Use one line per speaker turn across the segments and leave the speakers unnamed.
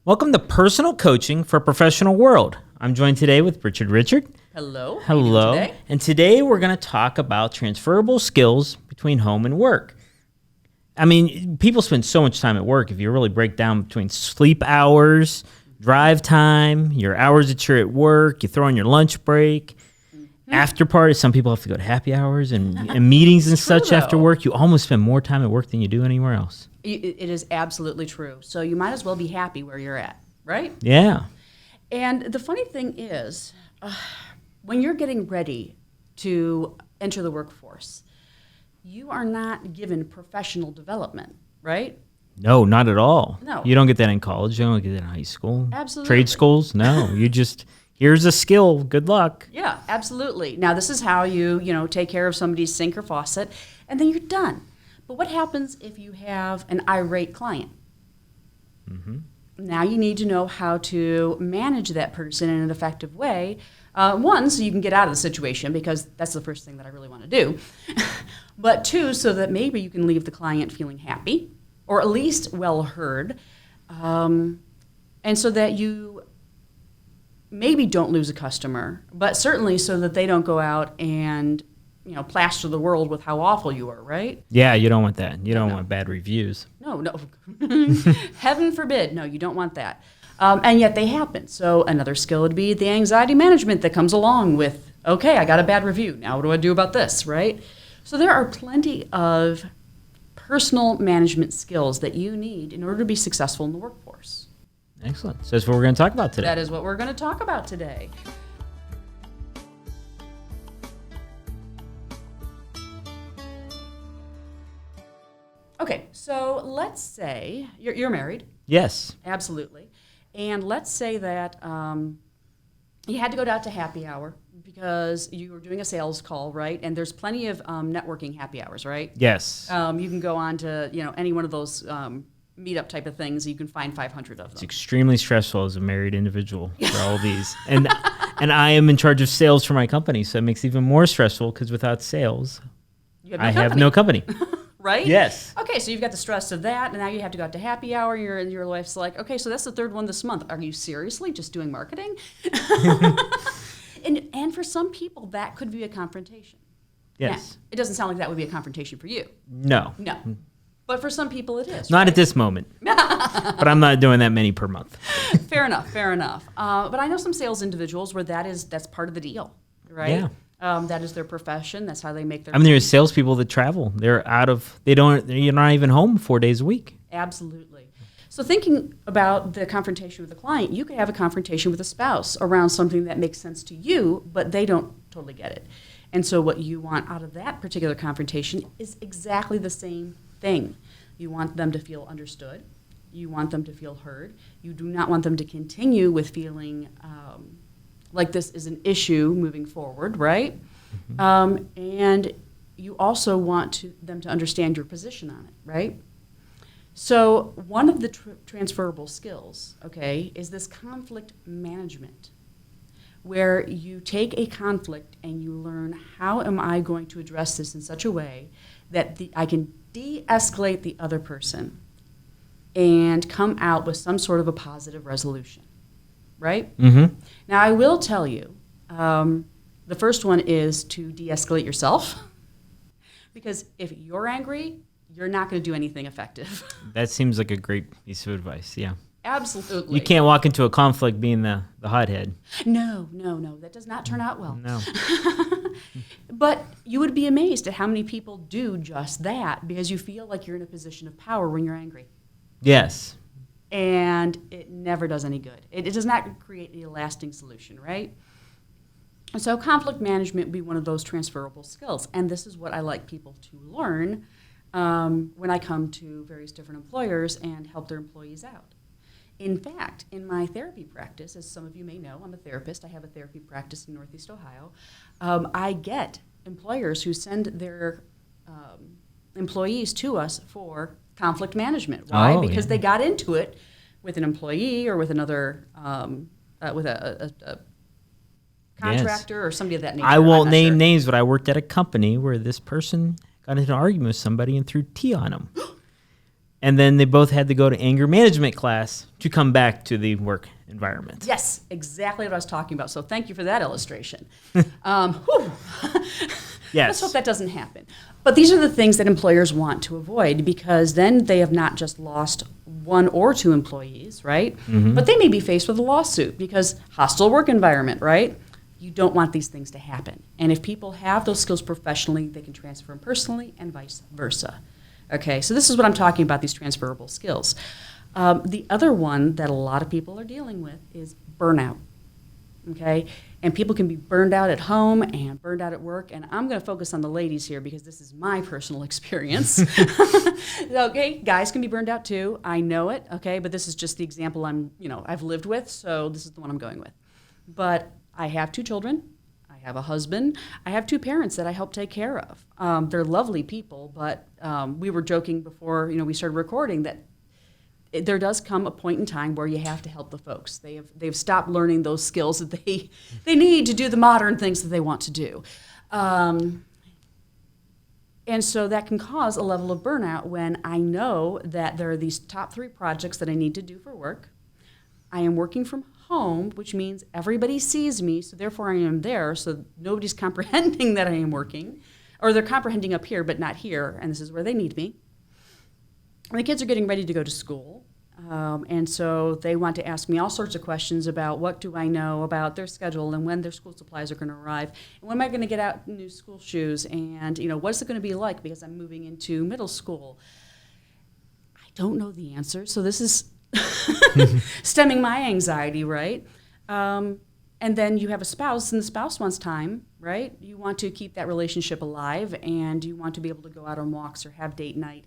Welcome to Personal Coaching for a Professional World. I'm joined today with Richard.
Hello.
Hello.
Today?
And today we're going to talk about transferable skills between home and work. I mean, people spend so much time at work. If you really break down between sleep hours, drive time, your hours that you're at work, you throw in your lunch break, after parties. Some people have to go to happy hours and meetings and such after work. You almost spend more time at work than you do anywhere else.
It is absolutely true. So you might as well be happy where you're at, right?
Yeah.
And the funny thing is, when you're getting ready to enter the workforce, you are not given professional development, right?
No, not at all.
No.
You don't get that in college. You don't get that in high school.
Absolutely.
Trade schools? No. You just, here's a skill. Good luck.
Yeah, absolutely. Now, this is how you take care of somebody's sink or faucet, and then you're done. But what happens if you have an irate client?
Mm-hmm.
Now you need to know how to manage that person in an effective way. One, so you can get out of the situation, because that's the first thing that I really want to do. But two, so that maybe you can leave the client feeling happy, or at least well heard, and so that you maybe don't lose a customer, but certainly so that they don't go out and plaster the world with how awful you are, right?
Yeah, you don't want that. You don't want bad reviews.
No. Heaven forbid. No, you don't want that. And yet they happen. So another skill would be the anxiety management that comes along with, okay, I got a bad review. Now what do I do about this, right? So there are plenty of personal management skills that you need in order to be successful in the workforce.
Excellent. So that's what we're going to talk about today.
That is what we're going to talk about today. Okay, so let's say you're married.
Yes.
Absolutely. And let's say that you had to go out to happy hour because you were doing a sales call, right? And there's plenty of networking happy hours, right?
Yes.
You can go on to any one of those meetup type of things. You can find 500 of them.
It's extremely stressful as a married individual for all these. And I am in charge of sales for my company, so it makes it even more stressful because without sales, I have no company.
Right?
Yes.
Okay, so you've got the stress of that, and now you have to go out to happy hour, and your wife's like, okay, so that's the third one this month. Are you seriously just doing marketing? and for some people, that could be a confrontation.
Yes.
Now, it doesn't sound like that would be a confrontation for you.
No.
But for some people, it is.
Not
right?
at this moment. But I'm not doing that many per month.
Fair enough. But I know some sales individuals where that's part of the deal, right?
Yeah.
That is their profession. That's how they make their.
I mean, there's salespeople that travel. You're not even home 4 days a week.
Absolutely. So thinking about the confrontation with the client, you could have a confrontation with a spouse around something that makes sense to you, but they don't totally get it. And so what you want out of that particular confrontation is exactly the same thing. You want them to feel understood. You want them to feel heard. You do not want them to continue with feeling like this is an issue moving forward, right? Mm-hmm. And you also want them to understand your position on it, right? So one of the transferable skills, okay, is this conflict management, where you take a conflict and you learn, how am I going to address this in such a way that I can de-escalate the other person and come out with some sort of a positive resolution. Right?
Mm-hmm.
Now, I will tell you, the first one is to de-escalate yourself, because if you're angry, you're not going to do anything effective.
That seems like a great piece of advice, yeah.
Absolutely.
You can't walk into a conflict being the hothead.
No. That does not turn out well.
No.
But you would be amazed at how many people do just that, because you feel like you're in a position of power when you're angry.
Yes.
And it never does any good. It does not create a lasting solution, right? And so conflict management would be one of those transferable skills. And this is what I like people to learn when I come to various different employers and help their employees out. In fact, in my therapy practice, as some of you may know, I'm a therapist. I have a therapy practice in Northeast Ohio. I get employers who send their employees to us for conflict management. Why? Because they got into it with an employee or with another, with a contractor or somebody of that nature.
I won't name names, but I worked at a company where this person got into an argument with somebody and threw tea on them. And then they both had to go to anger management class to come back to the work environment.
Yes, exactly what I was talking about. So thank you for that illustration.
Yes.
Let's hope that doesn't happen. But these are the things that employers want to avoid, because then they have not just lost one or two employees, right?
Mm-hmm.
But they may be faced with a lawsuit because hostile work environment, right? You don't want these things to happen. And if people have those skills professionally, they can transfer them personally and vice versa. Okay, so this is what I'm talking about, these transferable skills. The other one that a lot of people are dealing with is burnout. Okay, and people can be burned out at home and burned out at work, and I'm going to focus on the ladies here because this is my personal experience. Okay, guys can be burned out too. I know it. Okay, but this is just the example I've lived with, so this is the one I'm going with. But I have 2 children. I have a husband. I have 2 parents that I help take care of. They're lovely people, but we were joking before we started recording that there does come a point in time where you have to help the folks. They've stopped learning those skills that they need to do the modern things that they want to do. And so that can cause a level of burnout when I know that there are these top 3 projects that I need to do for work. I am working from home, which means everybody sees me, so therefore I am there, so nobody's comprehending that I am working. Or they're comprehending up here, but not here, and this is where they need me. And the kids are getting ready to go to school, and so they want to ask me all sorts of questions about what do I know about their schedule and when their school supplies are going to arrive, and when am I going to get out new school shoes, and what's it going to be like because I'm moving into middle school. I don't know the answer, so this is stemming my anxiety, right? And then you have a spouse, and the spouse wants time, right? You want to keep that relationship alive, and you want to be able to go out on walks or have date night.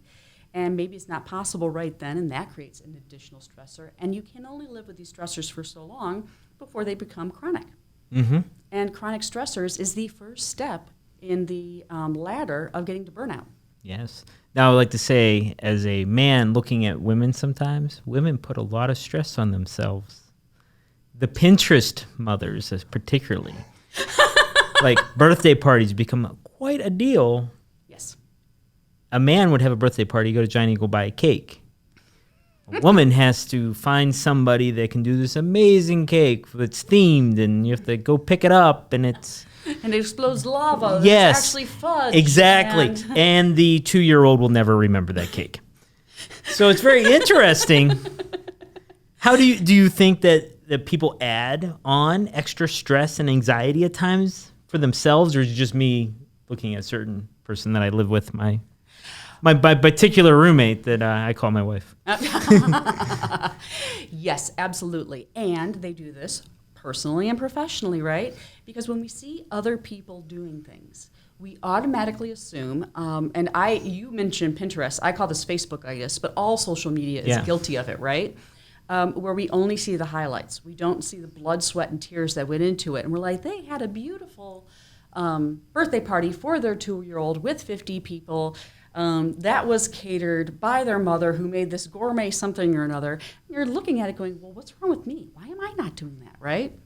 And maybe it's not possible right then, and that creates an additional stressor. And you can only live with these stressors for so long before they become chronic.
Mm-hmm.
And chronic stressors is the first step in the ladder of getting to burnout.
Yes. Now, I would like to say, as a man looking at women sometimes, women put a lot of stress on themselves. The Pinterest mothers, particularly. Like, birthday parties become quite a deal.
Yes.
A man would have a birthday party, go to Giant Eagle, buy a cake. A woman has to find somebody that can do this amazing cake that's themed, and you have to go pick it up, and it's...
And it explodes lava.
Yes.
It's actually fudge.
Exactly. And the 2-year-old will never remember that cake. So it's very interesting. How do you think that people add on extra stress and anxiety at times for themselves, or is it just me looking at a certain person that I live with, my particular roommate that I call my wife?
Yes, absolutely. And they do this personally and professionally, right? Because when we see other people doing things, we automatically assume, and you mentioned Pinterest, I call this Facebookitis, but all social media is guilty of it, right? Where we only see the highlights. We don't see the blood, sweat, and tears that went into it. And we're like, they had a beautiful birthday party for their 2-year-old with 50 people. That was catered by their mother who made this gourmet something or another. You're looking at it going, well, what's wrong with me? Why am I not doing that, right?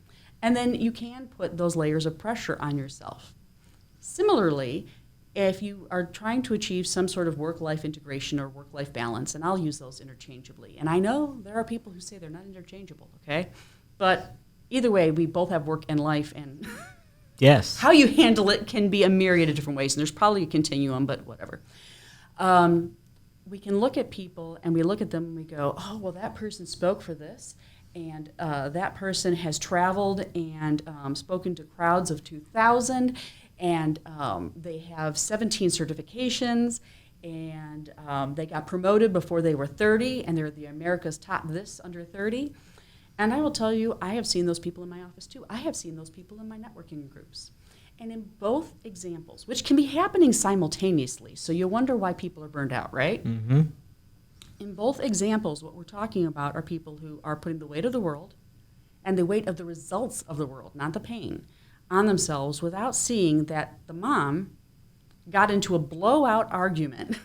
And then you can put those layers of pressure on yourself. Similarly, if you are trying to achieve some sort of work-life integration or work-life balance, and I'll use those interchangeably, and I know there are people who say they're not interchangeable, okay? But either way, we both have work and life, and
yes,
how you handle it can be a myriad of different ways, and there's probably a continuum, but whatever. We can look at people, and we look at them, and we go, oh, well, that person spoke for this, and that person has traveled and spoken to crowds of 2,000, and they have 17 certifications, and they got promoted before they were 30, and they're the America's top this under 30. And I will tell you, I have seen those people in my office too. I have seen those people in my networking groups. And in both examples, which can be happening simultaneously, so you wonder why people are burned out, right?
Mm-hmm.
In both examples, what we're talking about are people who are putting the weight of the world and the weight of the results of the world, not the pain, on themselves without seeing that the mom got into a blowout argument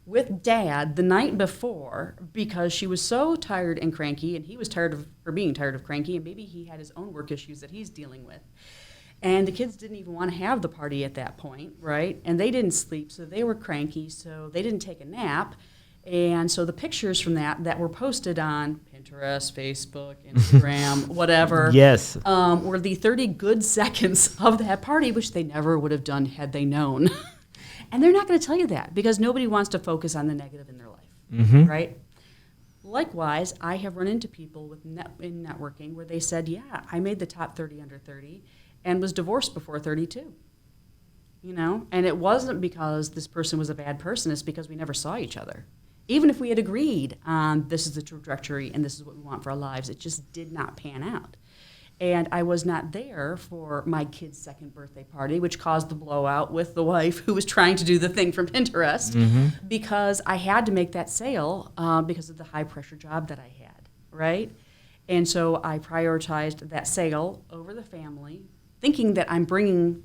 with dad the night before because she was so tired and cranky, and he was tired of her being tired of cranky, and maybe he had his own work issues that he's dealing with. And the kids didn't even want to have the party at that point, right? And they didn't sleep, so they were cranky, so they didn't take a nap. And so the pictures from that were posted on Pinterest, Facebook, Instagram, whatever,
Yes.
were the 30 good seconds of that party, which they never would have done had they known. And they're not going to tell you that because nobody wants to focus on the negative in their life, right? Likewise, I have run into people in networking where they said, yeah, I made the top 30 under 30 and was divorced before 32. You know, and it wasn't because this person was a bad person, it's because we never saw each other. Even if we had agreed on this is the trajectory and this is what we want for our lives, it just did not pan out. And I was not there for my kid's second birthday party, which caused the blowout with the wife who was trying to do the thing from Pinterest, because I had to make that sale because of the high-pressure job that I had, right? And so I prioritized that sale over the family, thinking that I'm bringing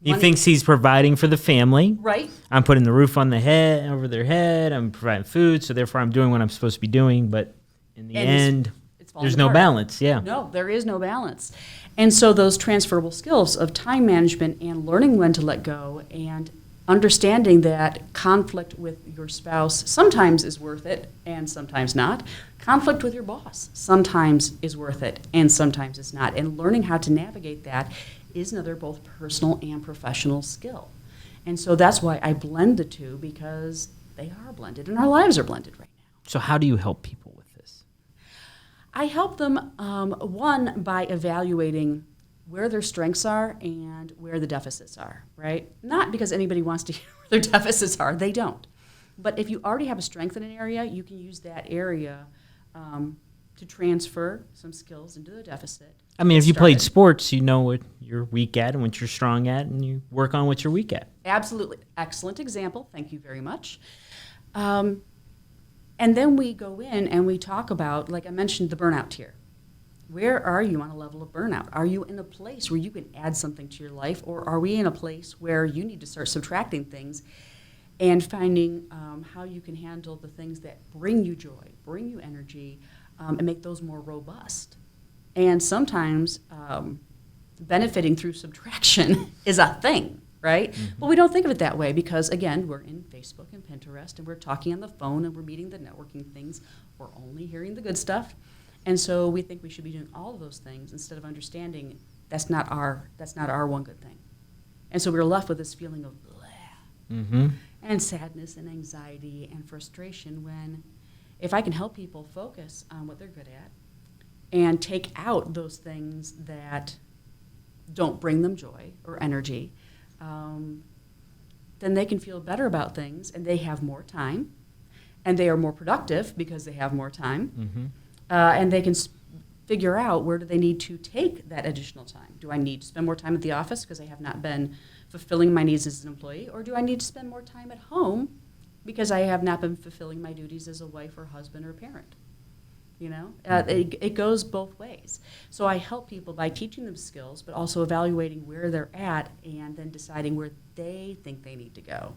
He thinks he's providing for the family.
Right.
I'm putting the roof on the head, over their head. I'm providing food, so therefore I'm doing what I'm supposed to be doing. But in the end, there's no balance. Yeah.
No, there is no balance. And so those transferable skills of time management and learning when to let go and understanding that conflict with your spouse sometimes is worth it and sometimes not. Conflict with your boss sometimes is worth it and sometimes it's not. And learning how to navigate that is another both personal and professional skill. And so that's why I blend the two, because they are blended and our lives are blended right now.
So how do you help people with this?
I help them, one, by evaluating where their strengths are and where the deficits are, right? Not because anybody wants to hear where their deficits are. They don't. But if you already have a strength in an area, you can use that area to transfer some skills into the deficit.
I mean, if you played sports, you know what you're weak at and what you're strong at, and you work on what you're weak at.
Absolutely. Excellent example. Thank you very much. And then we go in and we talk about, like I mentioned, the burnout tier. Where are you on a level of burnout? Are you in a place where you can add something to your life, or are we in a place where you need to start subtracting things and finding how you can handle the things that bring you joy, bring you energy, and make those more robust? And sometimes benefiting through subtraction is a thing, right? Mm-hmm. But we don't think of it that way because, again, we're in Facebook and Pinterest, and we're talking on the phone, and we're meeting the networking things. We're only hearing the good stuff. And so we think we should be doing all of those things instead of understanding that's not our one good thing. And so we're left with this feeling of bleh, and sadness and anxiety and frustration, when if I can help people focus on what they're good at and take out those things that don't bring them joy or energy, then they can feel better about things, and they have more time, and they are more productive because they have more time, and they can figure out where do they need to take that additional time. Do I need to spend more time at the office because I have not been fulfilling my needs as an employee, or do I need to spend more time at home because I have not been fulfilling my duties as a wife or husband or parent? You know, it goes both ways. So I help people by teaching them skills, but also evaluating where they're at and then deciding where they think they need to go,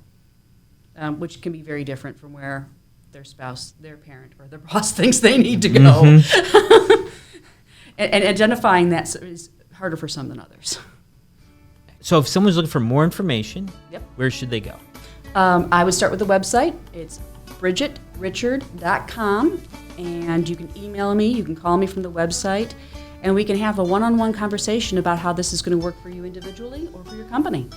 which can be very different from where their spouse, their parent, or their boss thinks they need to go. And identifying that is harder for some than others.
So if someone's looking for more information, where should they go?
I would start with the website. It's BridgetRichard.com, and you can email me, you can call me from the website, and we can have a one-on-one conversation about how this is going to work for you individually or for your company.